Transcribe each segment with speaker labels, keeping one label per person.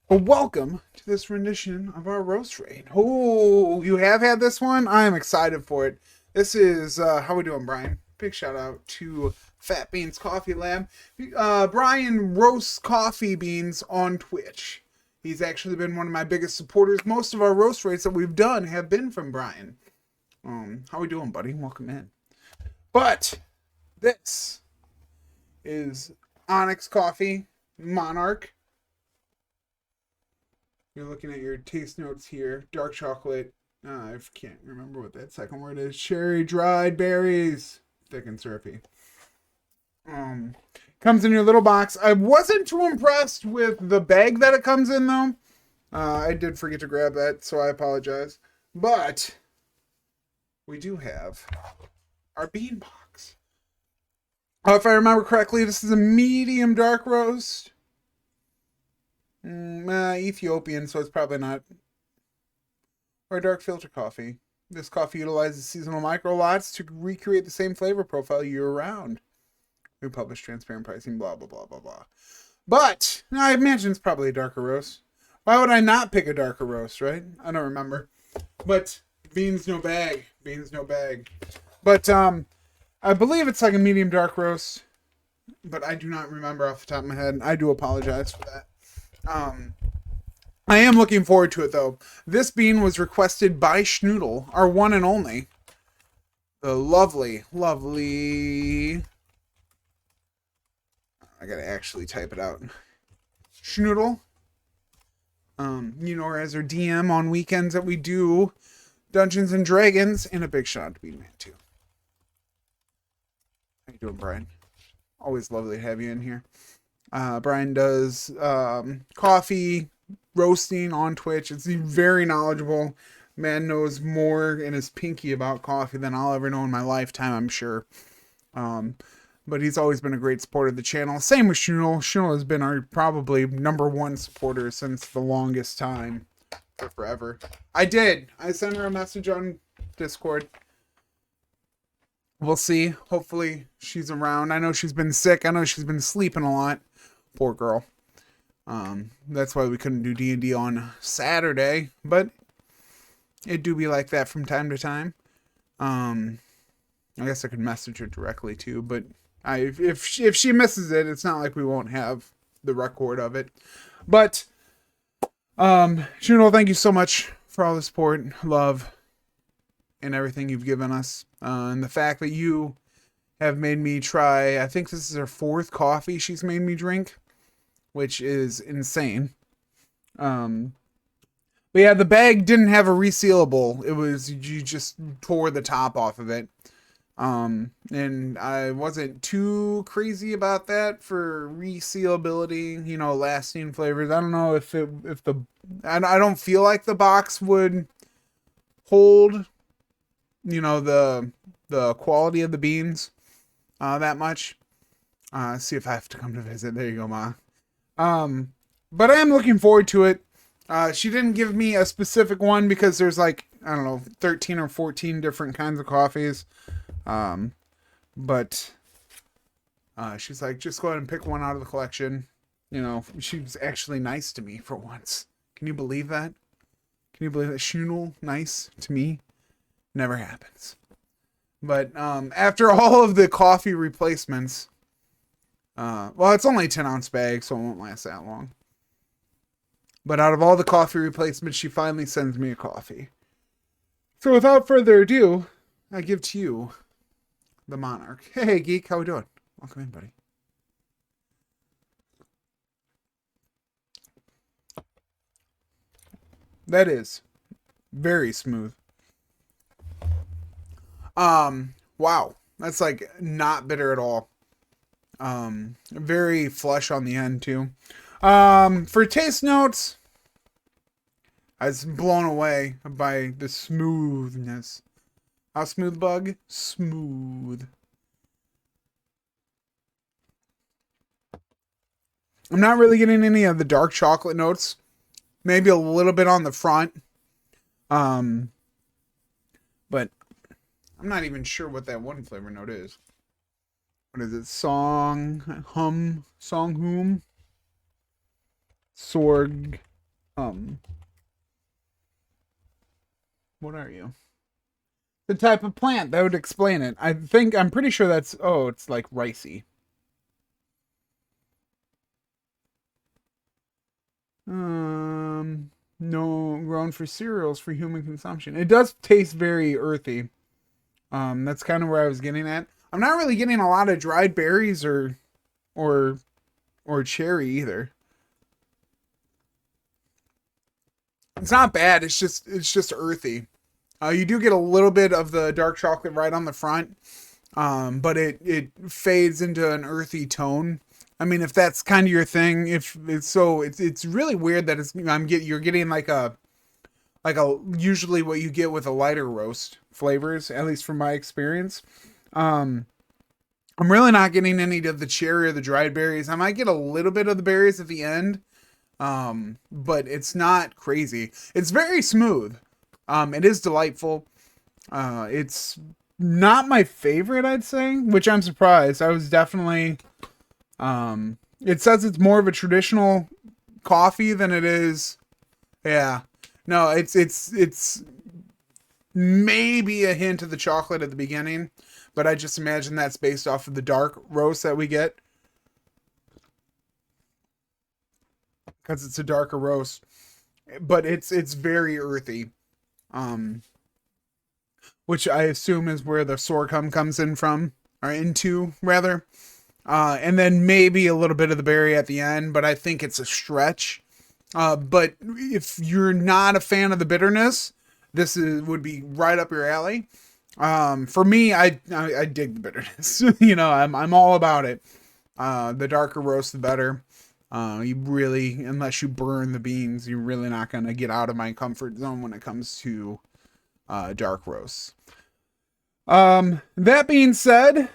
Speaker 1: Well, welcome to this rendition of our roast raid. Oh, you have had this one? I am excited for it. This is, how we doing, Brian? Big shout out to Fat Beans Coffee Lab. Brian roasts coffee beans on Twitch. He's actually been one of my biggest supporters. Most of our roast raids that we've done have been from Brian. How we doing, buddy? Welcome in. But this is Onyx Coffee Monarch. You're looking at your taste notes here. Dark chocolate. I can't remember what that second word is. Cherry dried berries. Thick and syrupy. Comes in your little box. I wasn't too impressed with the bag that it comes in, though. I did forget to grab that, so I apologize. But we do have our bean box. If I remember correctly, this is a medium dark roast. Ethiopian, so it's probably not. Or dark filter coffee. This coffee utilizes seasonal micro lots to recreate the same flavor profile year round. We publish transparent pricing, blah, blah, blah, blah, blah. But, I imagine it's probably a darker roast. Why would I not pick a darker roast, right? I don't remember. But, beans no bag. Beans no bag. But, I believe it's like a medium dark roast. But I do not remember off the top of my head. I do apologize for that. I am looking forward to it, though. This bean was requested by Schnoodz, our one and only. The lovely, lovely... I gotta actually type it out. Schnoodz. You know her as her DM on weekends that we do Dungeons and Dragons, and a big shout out to Bean Man, too. How you doing, Brian? Always lovely to have you in here. Brian does coffee roasting on Twitch. It's very knowledgeable. Man knows more in his pinky about coffee than I'll ever know in my lifetime, I'm sure. But he's always been a great supporter of the channel. Same with Schnoodz. Schnoodz has been our probably #1 supporter since the longest time. For forever. I sent her a message on Discord. We'll see. Hopefully she's around. I know she's been sick. I know she's been sleeping a lot. Poor girl. That's why we couldn't do D&D on Saturday, but it do be like that from time to time. I guess I could message her directly too, but if she misses it, it's not like we won't have the record of it. But Schnoodz, thank you so much for all the support, love, and everything you've given us, and the fact that you have made me try. I think this is her 4th coffee she's made me drink, which is insane. But yeah, the bag didn't have a resealable. It was, you just tore the top off of it. And I wasn't too crazy about that for resealability, lasting flavors. I don't know I don't feel like the box would hold, the quality of the beans, that much. See if I have to come to visit. There you go, Ma. But I am looking forward to it. She didn't give me a specific one because there's like, I don't know, 13 or 14 different kinds of coffees. But she's like, just go ahead and pick one out of the collection. She was actually nice to me for once. Can you believe that? Can you believe that? Schnoodz nice to me? Never happens. But after all of the coffee replacements, well, it's only a 10-ounce bag, so it won't last that long. But out of all the coffee replacements, she finally sends me a coffee. So without further ado, I give to you the Monarch. Hey, geek, how we doing? Welcome in, buddy. That is very smooth. Wow. That's like not bitter at all. Very flush on the end too. For taste notes, I was blown away by the smoothness. How smooth, bug? Smooth. I'm not really getting any of the dark chocolate notes. Maybe a little bit on the front. But I'm not even sure what that one flavor note is. What is it? Song hum? Sorg. Um, what are you? The type of plant that would explain it. I'm pretty sure that's, oh, it's like ricey. No, grown for cereals for human consumption. It does taste very earthy. That's kind of where I was getting at. I'm not really getting a lot of dried berries or or cherry either. It's not bad. It's just earthy. You do get a little bit of the dark chocolate right on the front, but it fades into an earthy tone. I mean, if that's kind of your thing, if it's so, it's really weird that you're getting like a usually what you get with a lighter roast flavors, at least from my experience. Um, I'm really not getting any of the cherry or the dried berries. I might get a little bit of the berries at the end, but it's not crazy. It's very smooth. It is delightful. It's not my favorite, I'd say, which I'm surprised. I was definitely. It says it's more of a traditional coffee than it is. Yeah, no, it's maybe a hint of the chocolate at the beginning, but I just imagine that's based off of the dark roast that we get because it's a darker roast. But it's very earthy. Um, which I assume is where the sorghum comes in from, or into rather. And then maybe a little bit of the berry at the end, but I think it's a stretch. But if you're not a fan of the bitterness, would be right up your alley. For me, I dig the bitterness. I'm all about it. The darker roast, the better. You really, unless you burn the beans, you're really not gonna get out of my comfort zone when it comes to dark roasts. That being said,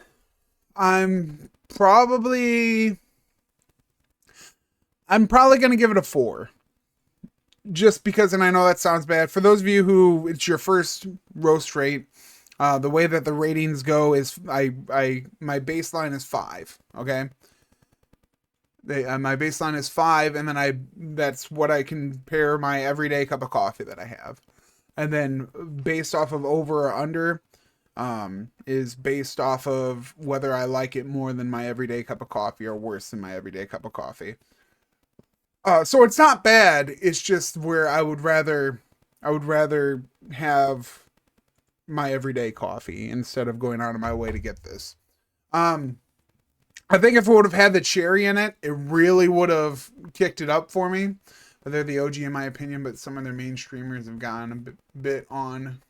Speaker 1: I'm probably I'm probably gonna give it a 4. Just because, and I know that sounds bad. For those of you who it's your first roast rate, the way that the ratings go is my baseline is 5. Okay. My baseline is 5, and then that's what I compare my everyday cup of coffee that I have. And then based off of over or under, is based off of whether I like it more than my everyday cup of coffee or worse than my everyday cup of coffee. So it's not bad. It's just where I would rather have my everyday coffee instead of going out of my way to get this. Um, I think if it would have had the cherry in it, it really would have kicked it up for me. But they're the OG in my opinion, but some of their mainstreamers have gone a bit on,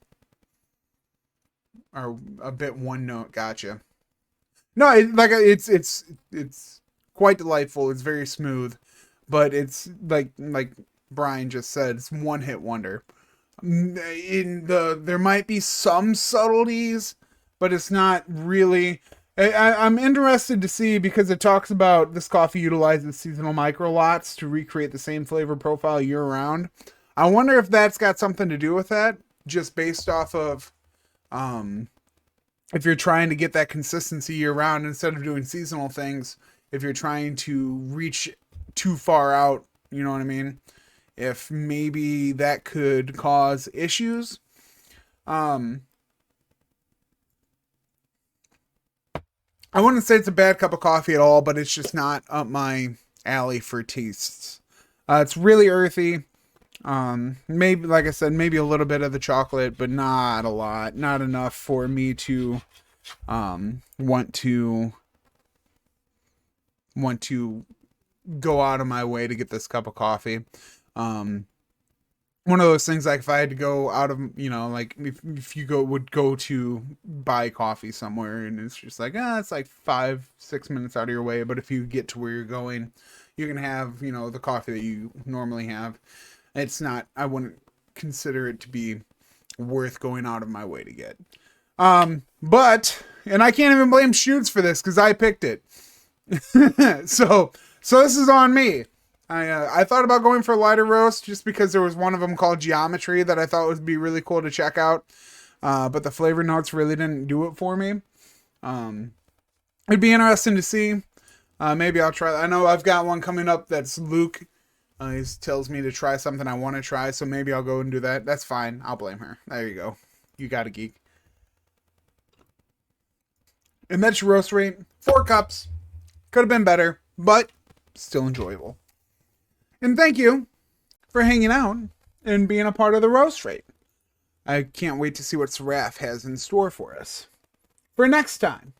Speaker 1: or a bit one note. Gotcha. No, it's quite delightful. It's very smooth, but it's like Brian just said, it's one hit wonder. There might be some subtleties, but it's not really. I'm interested to see because it talks about this coffee utilizes seasonal micro lots to recreate the same flavor profile year round. I wonder if that's got something to do with that, just based off of um, if you're trying to get that consistency year round instead of doing seasonal things. If you're trying to reach too far out, you know what I mean? If maybe that could cause issues. Um, I wouldn't say it's a bad cup of coffee at all, but it's just not up my alley for tastes. It's really earthy. Maybe, like I said, maybe a little bit of the chocolate, but not a lot. Not enough for me to want to go out of my way to get this cup of coffee. Um, One of those things like if I had to go out of, like if you would go to buy coffee somewhere and it's just like, it's like 5-6 minutes out of your way. But if you get to where you're going, you can have, the coffee that you normally have. It's not, I wouldn't consider it to be worth going out of my way to get. And I can't even blame Schnoodz for this because I picked it. so this is on me. I thought about going for a lighter roast just because there was one of them called Geometry that I thought would be really cool to check out. But the flavor notes really didn't do it for me. It'd be interesting to see. Maybe I'll try. I know I've got one coming up that's Luke He tells me to try something I want to try, so maybe I'll go and do that. That's fine. I'll blame her. There you go. You got a geek. And that's your roast rate. 4 cups. Could have been better, but still enjoyable. And thank you for hanging out and being a part of the roast rate. I can't wait to see what Seraph has in store for us for next time.